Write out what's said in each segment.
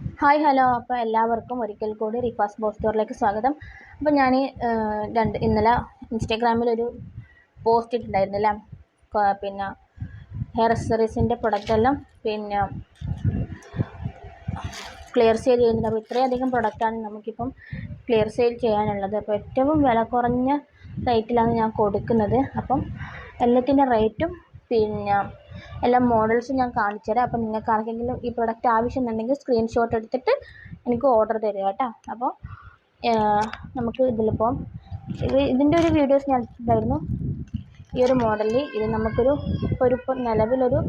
Hi hello. അപ്പോൾ എല്ലാവർക്കും ഒരിക്കൽ കൂടി റിഫാസ് ബോസ് സ്റ്റോറിലേക്ക് സ്വാഗതം. അപ്പോൾ ഞാൻ ഇന്നലെ ഇൻസ്റ്റാഗ്രാമിലൊരു പോസ്റ്റ് ഇട്ടിട്ടുണ്ടായിരുന്നില്ല, പിന്നെ ഹെയർ അക്സസറീസിൻ്റെ പ്രൊഡക്റ്റെല്ലാം പിന്നെ ക്ലിയർ സെയിൽ ചെയ്യുന്നുണ്ട്. അപ്പോൾ ഇത്രയധികം പ്രൊഡക്റ്റാണ് നമുക്കിപ്പം ക്ലിയർ സെയിൽ ചെയ്യാനുള്ളത്. അപ്പോൾ ഏറ്റവും വില കുറഞ്ഞ റേറ്റിലാണ് ഞാൻ കൊടുക്കുന്നത്. അപ്പം എല്ലാത്തിൻ്റെ റേറ്റും പിന്നെ എല്ലാ മോഡൽസും ഞാൻ കാണിച്ചു തരാം. അപ്പം നിങ്ങൾക്ക് ആർക്കെങ്കിലും ഈ പ്രൊഡക്റ്റ് ആവശ്യമുണ്ടെങ്കിൽ സ്ക്രീൻഷോട്ട് എടുത്തിട്ട് എനിക്ക് ഓർഡർ തരിക കേട്ടോ. അപ്പോൾ നമുക്ക് ഇതിലിപ്പം ഇതിൻ്റെ ഒരു വീഡിയോസ് ഞാൻ ഇട്ടിട്ടുണ്ടായിരുന്നു. ഈ ഒരു മോഡലിൽ ഇത് നമുക്കൊരു ഇപ്പോൾ നിലവിലൊരു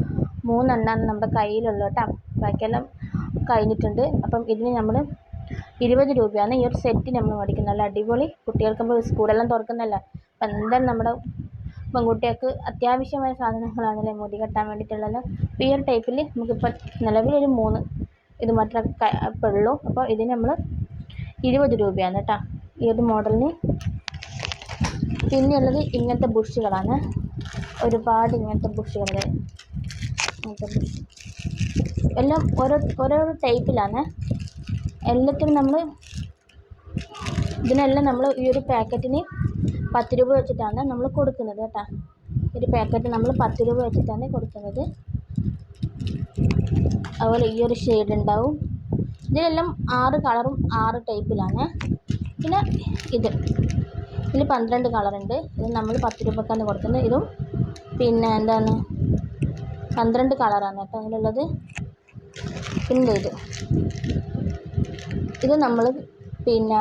3 എണ്ണമാണ് നമ്മുടെ കയ്യിലുള്ളൂ കേട്ടോ. ബാക്കിയെല്ലാം കഴിഞ്ഞിട്ടുണ്ട്. അപ്പം ഇതിന് നമ്മൾ 20 രൂപയാണ് ഈ ഒരു സെറ്റ് നമ്മൾ മേടിക്കുന്നത്. നല്ല അടിപൊളി, കുട്ടികൾക്കുമ്പോൾ സ്കൂളെല്ലാം തുറക്കുന്നതല്ല. അപ്പം എന്തായാലും നമ്മുടെ പെൺകുട്ടികൾക്ക് അത്യാവശ്യമായ സാധനങ്ങളാണല്ലേ മുടി കെട്ടാൻ വേണ്ടിയിട്ടുള്ളത്. അപ്പോൾ ഈ ഒരു ടൈപ്പിൽ നമുക്കിപ്പോൾ നിലവിലൊരു 3 ഇത് മാത്രമേ ഇപ്പോൾ ഉള്ളൂ. അപ്പോൾ ഇതിന് നമ്മൾ 20 രൂപയാണ് കേട്ടോ ഈ ഒരു മോഡലിന്. പിന്നെയുള്ളത് ഇങ്ങനത്തെ ബുഷുകളാണ്, ഒരുപാട് ഇങ്ങനത്തെ ബുഷുകൾ, ഇങ്ങനത്തെ ബുഷ് എല്ലാം ഓരോ ടൈപ്പിലാണ്. എല്ലാത്തിനും നമ്മൾ ഇതിനെല്ലാം നമ്മൾ ഈ ഒരു പാക്കറ്റിന് 10 രൂപ വെച്ചിട്ടാണ് നമ്മൾ കൊടുക്കുന്നത് കേട്ടോ. ഒരു പാക്കറ്റ് നമ്മൾ 10 രൂപ വെച്ചിട്ടാണ് കൊടുക്കുന്നത്. അതുപോലെ ഈ ഒരു ഷെയ്ഡ് ഉണ്ടാവും. ഇതിലെല്ലാം 6 കളറും 6 ടൈപ്പിലാണ്. പിന്നെ ഇതിൽ 12 കളറുണ്ട്. ഇത് നമ്മൾ 10 രൂപക്കാണ് കൊടുക്കുന്നത്. ഇതും പിന്നെ എന്താണ് 12 കളറാണ് കേട്ടോ അതിലുള്ളത്. പിന്നെ ഇത് നമ്മൾ പിന്നെ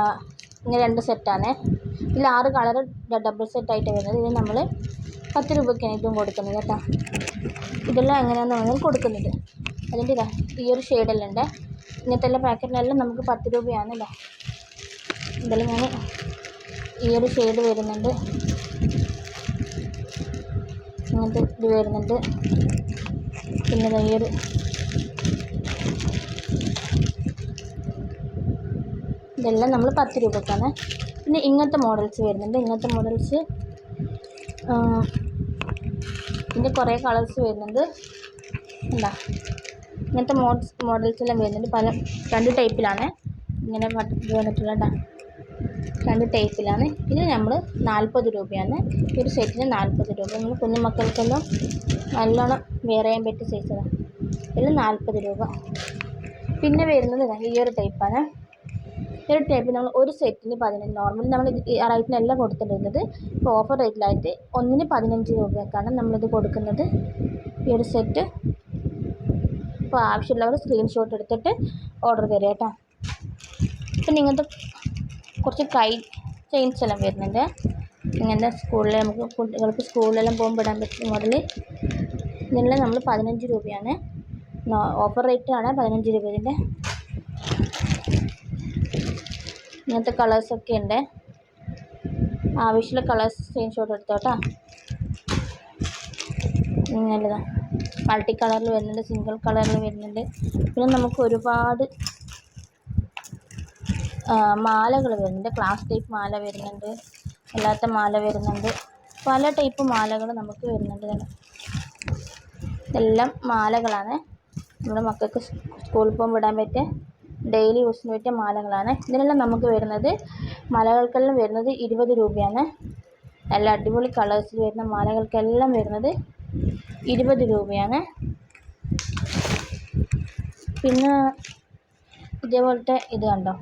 ഇങ്ങനെ 2 സെറ്റാണ്. ഇതിൽ 6 കളർ ഡബിൾ സെറ്റായിട്ട് വരുന്നത്. ഇത് നമ്മൾ 10 രൂപയ്ക്കാണ് ഇതും കൊടുക്കുന്നത് കേട്ടോ. ഇതെല്ലാം എങ്ങനെയാണെന്ന് പറഞ്ഞാൽ കൊടുക്കുന്നത്. അതിൻ്റെ ഈ ഒരു ഷെയ്ഡെല്ലാം ഉണ്ട്. ഇങ്ങനത്തെ എല്ലാ പാക്കറ്റിലെല്ലാം നമുക്ക് 10 രൂപയാണ് അല്ലേ. ഇതെല്ലാം ഞാൻ ഈ ഒരു ഷെയ്ഡ് വരുന്നുണ്ട്, ഇങ്ങനത്തെ ഇത് വരുന്നുണ്ട്. പിന്നെ ഈ ഒരു ഇതെല്ലാം നമ്മൾ 10 രൂപയ്ക്കാണ്. പിന്നെ ഇങ്ങനത്തെ മോഡൽസ് വരുന്നുണ്ട്. ഇങ്ങനത്തെ മോഡൽസ് ഇതിൻ്റെ കുറേ കളേഴ്സ് വരുന്നുണ്ട്. എന്താ ഇങ്ങനത്തെ മോഡൽസ് എല്ലാം വരുന്നുണ്ട്. 2 ടൈപ്പിലാണ് ഇങ്ങനെ വന്നിട്ടുള്ള 2 ടൈപ്പിലാണ്. ഇതിന് നമ്മൾ 40 രൂപയാണ്. ഈ ഒരു സെറ്റിന് 40 രൂപ. നമ്മൾ കുഞ്ഞുമക്കൾക്കെല്ലാം നല്ലോണം വെയർ ചെയ്യാൻ പറ്റിയ സൈസാണ്. ഇതിൽ 40 രൂപ. പിന്നെ വരുന്നത് ഈ ഒരു ടൈപ്പാണ്. ഈ ഒരു ടൈപ്പ് നമ്മൾ ഒരു സെറ്റിന് 15, നോർമലി നമ്മൾ റേറ്റിനല്ല കൊടുത്തിട്ടുള്ളത്. ഇപ്പോൾ ഓഫർ റേറ്റിലായിട്ട് ഒന്നിന് 15 രൂപയ്ക്കാണ് നമ്മളിത് കൊടുക്കുന്നത് ഈ ഒരു സെറ്റ്. അപ്പോൾ ആവശ്യമുള്ളവർ സ്ക്രീൻഷോട്ട് എടുത്തിട്ട് ഓർഡർ തരിക കേട്ടോ. പിന്നെ ഇങ്ങനത്തെ കുറച്ച് കൈ ചെയിൻസ് എല്ലാം വരുന്നുണ്ട്. ഇങ്ങനത്തെ സ്കൂളിൽ നമുക്ക് കുട്ടികൾക്ക് സ്കൂളിലെല്ലാം പോകുമ്പോൾ ഇടാൻ പറ്റിയ മോഡൽ. ഇതിനെല്ലാം നമ്മൾ 15 രൂപയാണ്. ഓഫർ റേറ്റാണ് 15 രൂപ ഇതിൻ്റെ. ഇങ്ങനത്തെ കളേഴ്സൊക്കെ ഉണ്ട്. ആവശ്യമുള്ള കളേഴ്സ് സ്ക്രീൻഷോട്ട് എടുത്തോട്ടോ. നല്ലതാണ്. മൾട്ടി കളറിൽ വരുന്നുണ്ട്, സിംഗിൾ കളറിൽ വരുന്നുണ്ട്. പിന്നെ നമുക്ക് ഒരുപാട് മാലകൾ വരുന്നുണ്ട്. ക്ലാസ് ടൈപ്പ് മാല വരുന്നുണ്ട്, അല്ലാത്ത മാല വരുന്നുണ്ട്. പല ടൈപ്പ് മാലകൾ നമുക്ക് വരുന്നുണ്ട്. ഇതെല്ലാം മാലകളാണ്. നമ്മുടെ മക്കൾക്ക് സ്കൂളിൽ പോകുമ്പോൾ ഇടാൻ പറ്റിയ ഡെയിലി യൂസിന് പറ്റിയ മാലകളാണ്. ഇതിനെല്ലാം നമുക്ക് വരുന്നത്, മാലകൾക്കെല്ലാം വരുന്നത് 20 രൂപയാണ്. നല്ല അടിപൊളി കളേഴ്സിൽ വരുന്ന മാലകൾക്കെല്ലാം വരുന്നത് 20 രൂപയാണ്. പിന്നെ ഇതേപോലത്തെ ഇത് കണ്ടോ,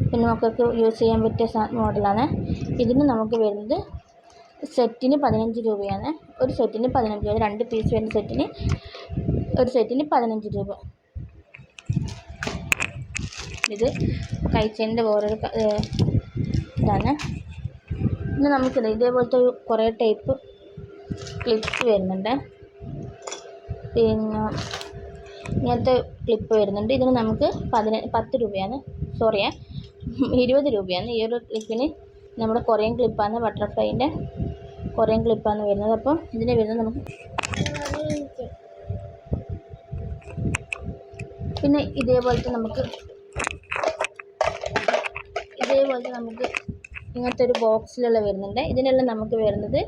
പിന്നെ മക്കൾക്ക് യൂസ് ചെയ്യാൻ പറ്റിയ മോഡലാണ്. ഇതിന് നമുക്ക് വരുന്നത് സെറ്റിന് 15 രൂപയാണ്. ഒരു സെറ്റിന് 15 രൂപ. 2 പീസ് വരുന്ന സെറ്റിന് ഒരു സെറ്റിന് 15 രൂപ. ഇത് കഴിച്ചതിൻ്റെ വേറൊരു ഇതാണ്. പിന്നെ നമുക്കിത് ഇതേപോലത്തെ കുറേ ടൈപ്പ് ക്ലിപ്സ് വരുന്നുണ്ട്. പിന്നെ ഇങ്ങനത്തെ ക്ലിപ്പ് വരുന്നുണ്ട്. ഇതിന് നമുക്ക് 10 രൂപയാണ്, 20 രൂപയാണ്. ഈ ഒരു ക്ലിപ്പിന് നമ്മുടെ കൊറിയൻ ക്ലിപ്പാണ്, ബട്ടർഫ്ലൈൻ്റെ കൊറിയൻ ക്ലിപ്പാണ് വരുന്നത്. അപ്പോൾ ഇതിന് വരുന്നത് നമുക്ക് പിന്നെ ഇതേപോലത്തെ നമുക്ക് ഇങ്ങനത്തെ ഒരു ബോക്സിലുള്ള വരുന്നുണ്ട്. ഇതിനെല്ലാം നമുക്ക് വരുന്നത്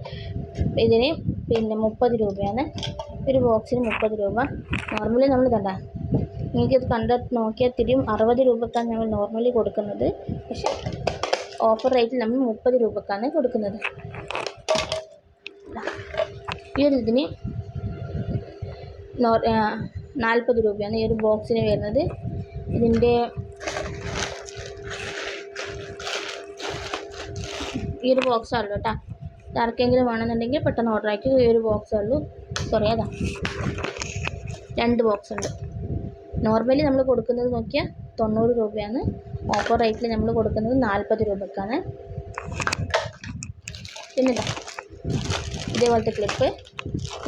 ഇതിന് പിന്നെ 30 രൂപയാണ്. ഒരു ബോക്സിന് 30 രൂപ. നോർമലി നമ്മൾ കണ്ട നിങ്ങൾക്കിത് കണ്ടിട്ട് നോക്കിയാൽ തിരിയും 60 രൂപക്കാണ് ഞങ്ങൾ നോർമലി കൊടുക്കുന്നത്. പക്ഷേ ഓഫർ റേറ്റിൽ നമ്മൾ 30 രൂപക്കാണ് കൊടുക്കുന്നത്. ഈ ഒരു ഇതിന് 40 രൂപയാണ് ഈ ഒരു ബോക്സിന് വരുന്നത്. ഇതിൻ്റെ ഈ ഒരു ബോക്സാണല്ലോ കേട്ടോ. ആർക്കെങ്കിലും വേണമെന്നുണ്ടെങ്കിൽ പെട്ടെന്ന് ഓർഡർ ആക്കി. ഈ ഒരു ബോക്സുള്ളൂ. സോറി, അതാ 2 ബോക്സ് ഉണ്ട്. നോർമലി നമ്മൾ കൊടുക്കുന്നത് നോക്കിയാൽ 90 രൂപയാണ്. ഓഫർ റേറ്റിൽ നമ്മൾ കൊടുക്കുന്നത് 40 രൂപക്കാണ്. പിന്നെ ഇതേപോലത്തെ ക്ലിപ്പ്.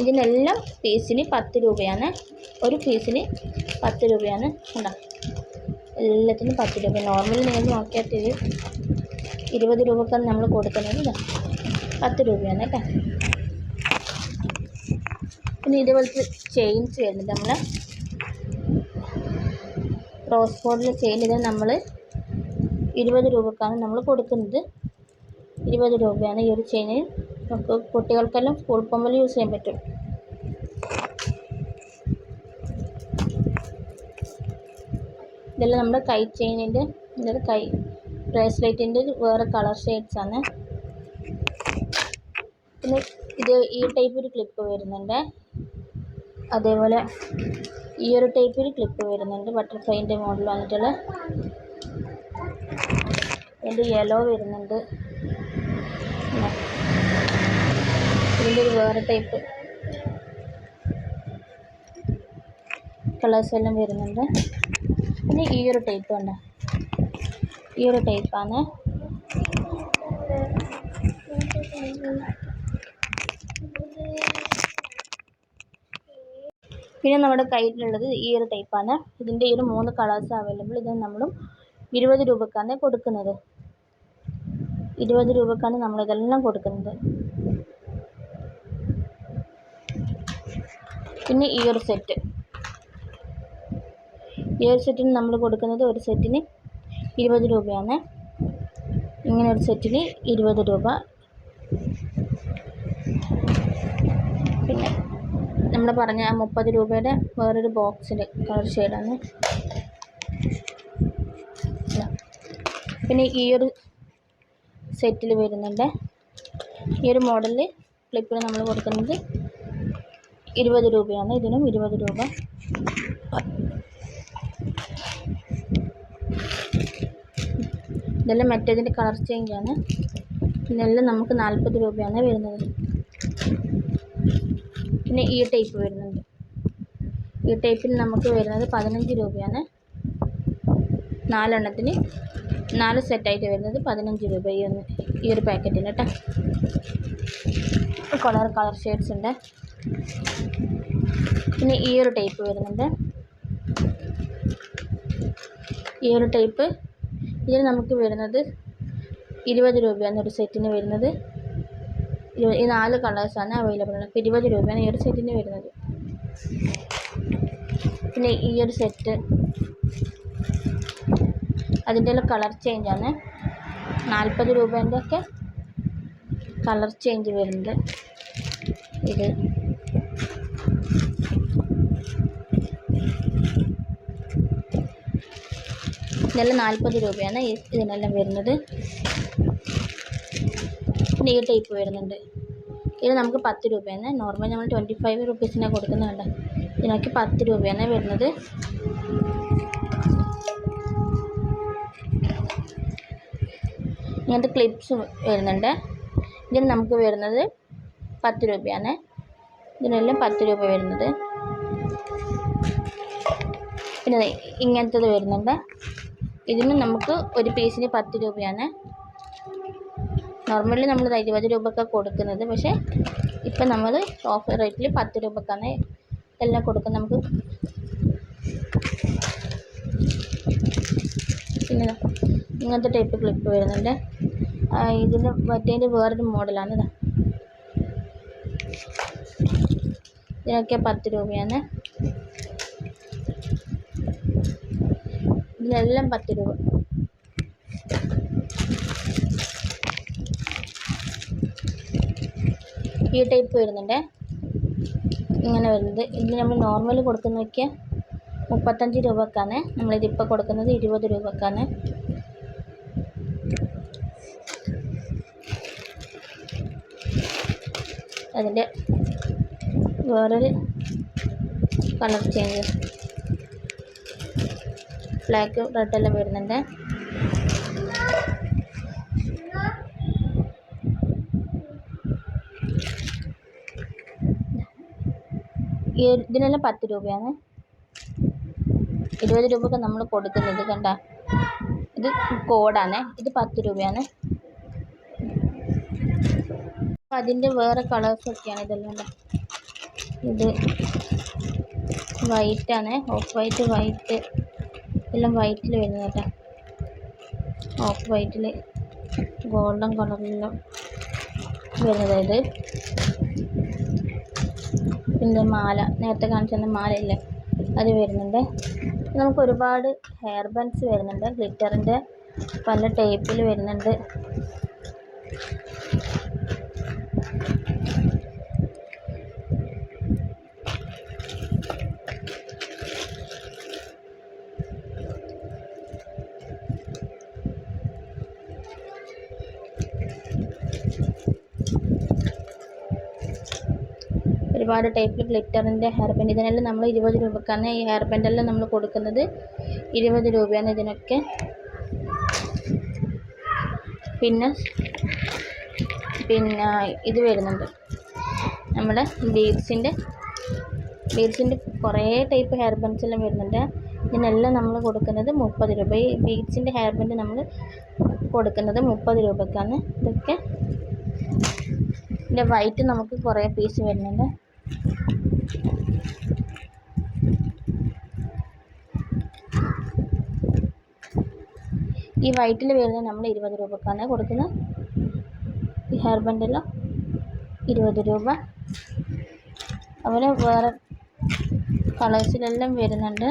ഇതിനെല്ലാം പീസിന് 10 രൂപയാണ്. ഒരു പീസിന് 10 രൂപയാണ്. ഉണ്ടോ, എല്ലാത്തിനും 10 രൂപ. നോർമലി നിങ്ങൾ നോക്കിയാൽ 20 രൂപക്കാണ് നമ്മൾ കൊടുക്കുന്നത്. 10 രൂപയാണ് കേട്ടോ. പിന്നെ ഇതേപോലത്തെ ചെയിൻസ് വരുന്നുണ്ട്. നമ്മൾ റോസ് ഗോൾഡിലെ ചെയിൻ ഇതിന് നമ്മൾ 20 രൂപക്കാണ് നമ്മൾ കൊടുക്കുന്നത്. 20 രൂപയാണ് ഈ ഒരു ചെയിന്. നമുക്ക് കുട്ടികൾക്കെല്ലാം സ്കൂൾ പോകുമ്പോൾ യൂസ് ചെയ്യാൻ പറ്റും. ഇതെല്ലാം നമ്മുടെ കൈ ചെയിനിൻ്റെ, ഇതൊരു കൈ ബ്രേസ്ലെറ്റിൻ്റെ വേറെ കളർ ഷെയ്ഡ്സാണ്. പിന്നെ ഈ ടൈപ്പ് ഒരു ക്ലിപ്പ് വരുന്നുണ്ട്. അതേപോലെ ഈ ഒരു ടൈപ്പ് ഒരു ക്ലിപ്പ് വരുന്നുണ്ട്. ബട്ടർഫ്ലൈൻ്റെ മോഡൽ വന്നിട്ടുള്ള. ഇതിൻ്റെ യെല്ലോ വരുന്നുണ്ട്. ഇതിൻ്റെ ഒരു വേറെ ടൈപ്പ് കളേഴ്സ് എല്ലാം വരുന്നുണ്ട്. പിന്നെ ഈ ഒരു ടൈപ്പ് ഉണ്ട്. ഈ ഒരു ടൈപ്പാണ്. പിന്നെ നമ്മുടെ കയ്യിലുള്ളത് ഈ ഒരു ടൈപ്പാണ്. ഇതിൻ്റെ ഈ ഒരു 3 കളേഴ്സ് അവൈലബിൾ. ഇത് നമ്മളും 20 രൂപക്കാണ് കൊടുക്കുന്നത്. 20 രൂപക്കാണ് നമ്മളിതെല്ലാം കൊടുക്കുന്നത്. പിന്നെ ഈ ഒരു സെറ്റ്. ഈ ഒരു സെറ്റിന് നമ്മൾ കൊടുക്കുന്നത് ഒരു സെറ്റിന് 20 രൂപയാണ്. ഇങ്ങനെ ഒരു സെറ്റിന് 20 രൂപ. പിന്നെ നമ്മൾ പറഞ്ഞ 30 രൂപയുടെ വേറൊരു ബോക്സിൽ കളർ ഷെയ്ഡാണ്. പിന്നെ ഈ ഒരു സെറ്റിൽ വരുന്നുണ്ട്. ഈ ഒരു മോഡലിൽ ക്ലിപ്പിന് നമ്മൾ കൊടുക്കുന്നത് 20 രൂപയാണ്. ഇതിനും 20 രൂപ. ഇതെല്ലാം മറ്റേതിൻ്റെ കളർ ചേഞ്ചാണ്. ഇതെല്ലാം നമുക്ക് 40 രൂപയാണ് വരുന്നത്. പിന്നെ ഈ ടൈപ്പ് വരുന്നുണ്ട്. ഈ ടൈപ്പിൽ നമുക്ക് വരുന്നത് 15 രൂപയാണ്. 4 എണ്ണത്തിന് 4 സെറ്റായിട്ട് വരുന്നത് 15 രൂപ. ഈ ഒരു പാക്കറ്റിന് കേട്ടോ. കളർ ഷെയ്ഡ്സ് ഉണ്ട്. പിന്നെ ഈ ഒരു ടൈപ്പ് വരുന്നുണ്ട്. ഈ ഒരു ടൈപ്പ് ഇതിന് നമുക്ക് വരുന്നത് 20 രൂപയാണ് ഒരു സെറ്റിന് വരുന്നത്. ഈ 4 കളേഴ്സാണ് അവൈലബിൾ ഉള്ളത്. അപ്പോൾ 20 രൂപയാണ് ഈ ഒരു സെറ്റിന് വരുന്നത്. പിന്നെ ഈ ഒരു സെറ്റ് അതിൻ്റെ എല്ലാം കളർ ചേഞ്ചാണ്. 40 രൂപേൻ്റെ ഒക്കെ കളർ ചേഞ്ച് വരുന്നുണ്ട്. ഇത് ഇതെല്ലാം 40 രൂപയാണ് ഇതിനെല്ലാം വരുന്നത്. പിന്നെ ഈ ടൈപ്പ് വരുന്നുണ്ട്. ഇത് നമുക്ക് 10 രൂപയാണ്. നോർമൽ നമ്മൾ 25 റുപ്പീസിനാണ് കൊടുക്കുന്നുണ്ട്. ഇതിനൊക്കെ 10 രൂപയാണ് വരുന്നത്. ഇങ്ങനത്തെ ക്ലിപ്സ് വരുന്നുണ്ട്. ഇതിന് നമുക്ക് വരുന്നത് 10 രൂപയാണ്. ഇതിനെല്ലാം 10 രൂപ വരുന്നത്. പിന്നെ ഇങ്ങനത്തത് വരുന്നുണ്ട്. ഇതിന് നമുക്ക് ഒരു പീസിന് 10 രൂപയാണ്. നോർമലി നമ്മൾ 20 രൂപയ്ക്ക് കൊടുക്കുന്നത്. പക്ഷേ ഇപ്പം നമ്മൾ ഓഫർ റേറ്റിൽ 10 രൂപക്കാണ് എല്ലാം കൊടുക്കുന്നത് നമുക്ക്. പിന്നെ ഇങ്ങനത്തെ ടൈപ്പ് ക്ലിപ്പ് വരുന്നുണ്ട്. ഇതിന് മറ്റേതിൻ്റെ വേറൊരു മോഡലാണ്. ഇതിനൊക്കെ 10 രൂപയാണ്. ഇതിനെല്ലാം 10 രൂപ. ഈ ടൈപ്പ് വരുന്നുണ്ട്. ഇങ്ങനെ വരുന്നത്. ഇതിന് നമ്മൾ നോർമൽ കൊടുക്കുന്ന നോക്കിയാൽ 35 രൂപക്കാണ്. നമ്മളിതിപ്പോൾ കൊടുക്കുന്നത് 20 രൂപക്കാണ്. അതിൻ്റെ വേറൊരു കളർ ചേഞ്ച്, ബ്ലാക്ക് റെഡെല്ലാം വരുന്നുണ്ട്. ഇതിനെല്ലാം 10 രൂപയാണ്. 20 രൂപക്ക് നമ്മൾ കൊടുക്കുന്നത്. കണ്ട, ഇത് കോഡാണ്. ഇത് 10 രൂപയാണ്. അപ്പം അതിൻ്റെ വേറെ കളേഴ്സൊക്കെയാണ് ഇതെല്ലാം. ഇത് വൈറ്റാണ്, ഓഫ് വൈറ്റ് എല്ലാം വൈറ്റിൽ വരുന്നത് കേട്ടോ. ഓഫ് വൈറ്റിൽ ഗോൾഡൻ കളറിലെല്ലാം വരുന്നത്. ഇത് പിന്നെ മാല, നേരത്തെ കാണിച്ച മാലയില്ലേ, അത് വരുന്നുണ്ട്. നമുക്ക് ഒരുപാട് ഹെയർ ബാൻഡ്സ് വരുന്നുണ്ട്. ഗ്ലിറ്ററിൻ്റെ പല ടൈപ്പിൽ വരുന്നുണ്ട്. ഒരുപാട് ടൈപ്പിൽ ഗ്ലിറ്ററിൻ്റെ ഹെയർ ബാൻഡ്. ഇതിനെല്ലാം നമ്മൾ 20 രൂപക്കാണ്. ഈ ഹെയർ ബാൻഡെല്ലാം നമ്മൾ കൊടുക്കുന്നത് 20 രൂപയാണ് ഇതിനൊക്കെ. പിന്നെ ഇത് വരുന്നുണ്ട് നമ്മുടെ ബീഡ്സിൻ്റെ കുറേ ടൈപ്പ് ഹെയർ ബാൻഡ്സ് എല്ലാം വരുന്നുണ്ട്. ഇതിനെല്ലാം നമ്മൾ കൊടുക്കുന്നത് 30 രൂപ. ഈ ബീഡ്സിൻ്റെ ഹെയർ ബാൻഡ് നമ്മൾ കൊടുക്കുന്നത് 30 രൂപക്കാണ്. ഇതൊക്കെ ഇതിൻ്റെ വൈറ്റ് നമുക്ക് കുറേ പീസ് വരുന്നുണ്ട്. ഈ വൈറ്റിൽ വരുന്നത് നമ്മൾ 20 രൂപക്കാണ് കൊടുക്കുന്നത്. ഈ ഹെയർ ബാൻഡെല്ലാം 20 രൂപ. അതുപോലെ വേറെ കളേഴ്സിലെല്ലാം വരുന്നുണ്ട്.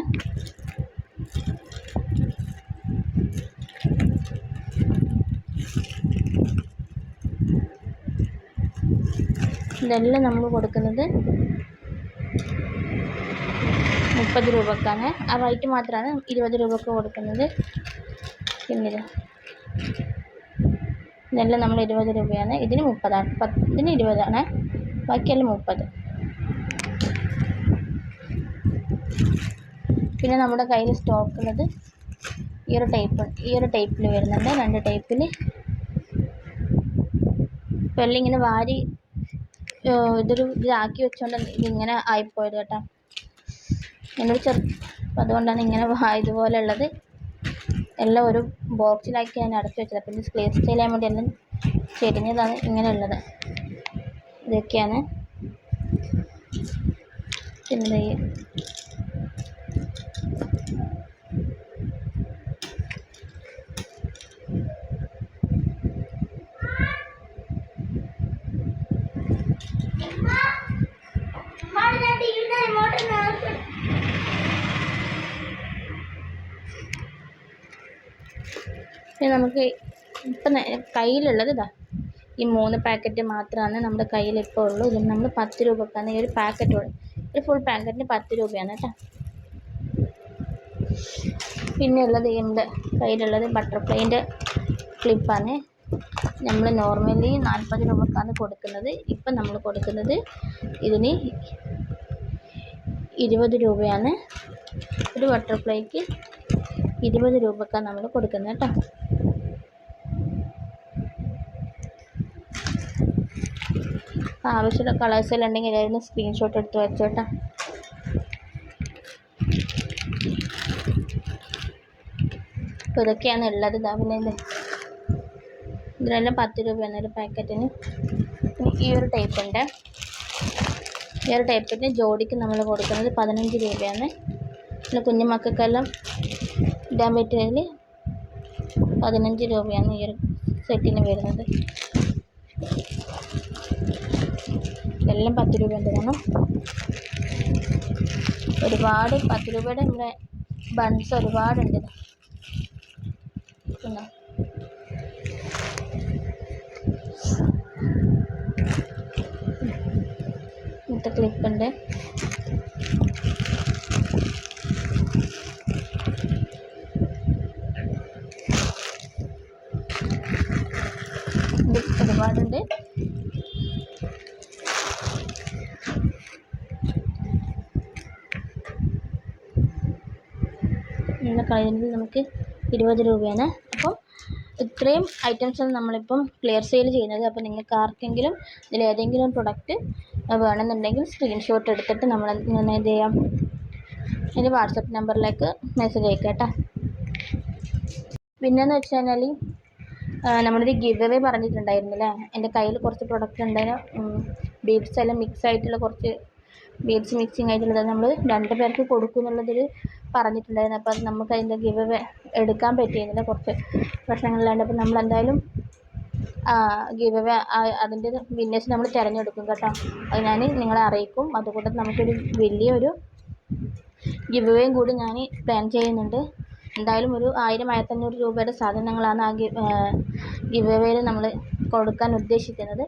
ഇതെല്ലാം നമ്മൾ കൊടുക്കുന്നത് 30 രൂപക്കാണ്. ആ വൈറ്റ് മാത്രമാണ് 20 രൂപക്ക് കൊടുക്കുന്നത്. പിന്നെ ഇതെല്ലാം നമ്മൾ 20 രൂപയാണ്. ഇതിന് 30ആണ്. ഇതിന് 20ആണ്, ബാക്കിയെല്ലാം 30. പിന്നെ നമ്മുടെ കയ്യിൽ സ്റ്റോക്കുള്ളത് ഈ ഒരു ടൈപ്പിൽ വരുന്നുണ്ട്. 2 ടൈപ്പിൽ. ഇപ്പം എല്ലാം ഇങ്ങനെ വാരി ഇതാക്കി വെച്ചുകൊണ്ട് ഇതിങ്ങനെ ആയിപ്പോയത് കേട്ടോ. എന്നോട് അപ്പം അതുകൊണ്ടാണ് ഇങ്ങനെ ഇതുപോലെ ഉള്ളത് എല്ലാം ഒരു ബോക്സിലാക്കി ഞാൻ അടച്ചു വെച്ചത്. അപ്പം ഇത് ക്ലിയർ ചെയ്യാൻ വേണ്ടി എല്ലാം ചെരിഞ്ഞതാണ് ഇങ്ങനെയുള്ളത്. ഇതൊക്കെയാണ്. പിന്നെ നമുക്ക് ഇപ്പം കയ്യിലുള്ളത് ഇതാ ഈ 3 പാക്കറ്റ് മാത്രമാണ് നമ്മുടെ കയ്യിൽ ഇപ്പോൾ ഉള്ളൂ. ഇതിന് നമ്മൾ 10 രൂപക്കാണ് ഈ ഒരു പാക്കറ്റ്. ഒരു ഫുൾ പാക്കറ്റിന് 10 രൂപയാണ് കേട്ടോ. പിന്നെ ഉള്ളത് നമ്മുടെ കയ്യിലുള്ളത് ബട്ടർഫ്ലൈൻ്റെ ക്ലിപ്പാണ്. നമ്മൾ നോർമലി 40 രൂപക്കാണ് കൊടുക്കുന്നത്. ഇപ്പം നമ്മൾ കൊടുക്കുന്നത് ഇതിന് 20 രൂപയാണ്. ഒരു ബട്ടർഫ്ലൈക്ക് 20 രൂപക്കാണ് നമ്മൾ കൊടുക്കുന്നത് കേട്ടോ. ആവശ്യമുള്ള കളേഴ്സെല്ലാം ഉണ്ടെങ്കിൽ അതിന് സ്ക്രീൻഷോട്ട് എടുത്ത് വെച്ചോട്ടോ. അപ്പോൾ ഇതൊക്കെയാണ് ഉള്ളത്. പിന്നെ ഇതിനെല്ലാം 10 രൂപയാണ് ഒരു പാക്കറ്റിന്. ഈ ഒരു ടൈപ്പുണ്ട്. ഈ ഒരു ടൈപ്പിന് ജോഡിക്ക് നമ്മൾ കൊടുക്കുന്നത് 15 രൂപയാണ്. പിന്നെ കുഞ്ഞുമക്കൾക്കെല്ലാം ഇടാൻ പറ്റുന്നതിൽ 15 രൂപയാണ് ഈ ഒരു സെറ്റിന് വരുന്നത്. എല്ലാം 10 രൂപയുണ്ട്. കാരണം ഒരുപാട് 10 രൂപയുടെ നമ്മുടെ ബൺസ് ഒരുപാടുണ്ട്. പിന്നെ ഇങ്ങനത്തെ ക്ലിപ്പുണ്ട്. ഇങ്ങനെ കഴിയുന്നത് നമുക്ക് 20 രൂപയാണ്. അപ്പം ഇത്രയും ഐറ്റംസാണ് നമ്മളിപ്പം ക്ലിയർ സെയിൽ ചെയ്യുന്നത്. അപ്പോൾ നിങ്ങൾക്ക് ആർക്കെങ്കിലും ഇതിലേതെങ്കിലും പ്രൊഡക്റ്റ് വേണമെന്നുണ്ടെങ്കിൽ സ്ക്രീൻഷോട്ട് എടുത്തിട്ട് നമ്മൾ ഇങ്ങനെ എന്ത് ചെയ്യാം, എൻ്റെ വാട്സപ്പ് നമ്പറിലേക്ക് മെസ്സേജ് അയക്കാം കേട്ടോ. പിന്നെയെന്ന് വെച്ച് കഴിഞ്ഞാൽ നമ്മളൊരു ഗിവ് അവേ പറഞ്ഞിട്ടുണ്ടായിരുന്നില്ലേ. എൻ്റെ കയ്യിൽ കുറച്ച് പ്രൊഡക്റ്റ് ഉണ്ടായിരുന്നു, ബീഡ്സ് എല്ലാം മിക്സ് ആയിട്ടുള്ള കുറച്ച് ബീഡ്സ് മിക്സിങ് ആയിട്ടുള്ളത് നമ്മൾ 2 പേർക്ക് കൊടുക്കും എന്നുള്ളതിൽ പറഞ്ഞിട്ടുണ്ടായിരുന്നു. അപ്പോൾ അത് നമുക്ക് അതിൻ്റെ ഗിവ് അവേ എടുക്കാൻ പറ്റിയിരുന്നില്ല, കുറച്ച് പ്രശ്നങ്ങളിലാണ്ട്. അപ്പോൾ നമ്മളെന്തായാലും ഗിവ് അവേ അതിൻ്റെ വിന്നേഴ്സ് നമ്മൾ തിരഞ്ഞെടുക്കും കേട്ടോ. അത് ഞാൻ നിങ്ങളെ അറിയിക്കും. അതുകൊണ്ട് നമുക്കൊരു വലിയൊരു ഗിവ് അവേയും കൂടി ഞാൻ പ്ലാൻ ചെയ്യുന്നുണ്ട്. എന്തായാലും ഒരു 1000-1500 രൂപയുടെ സാധനങ്ങളാണ് ആ ഗിവ് അവേയിൽ നമ്മൾ കൊടുക്കാൻ ഉദ്ദേശിക്കുന്നത്.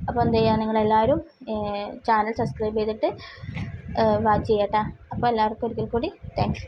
അപ്പോൾ എന്ത് ചെയ്യുക, നിങ്ങളെല്ലാവരും ചാനൽ സബ്സ്ക്രൈബ് ചെയ്തിട്ട് വാച്ച് ചെയ്യട്ടെ. അപ്പോൾ എല്ലാവർക്കും ഒരിക്കൽ കൂടി താങ്ക്സ്.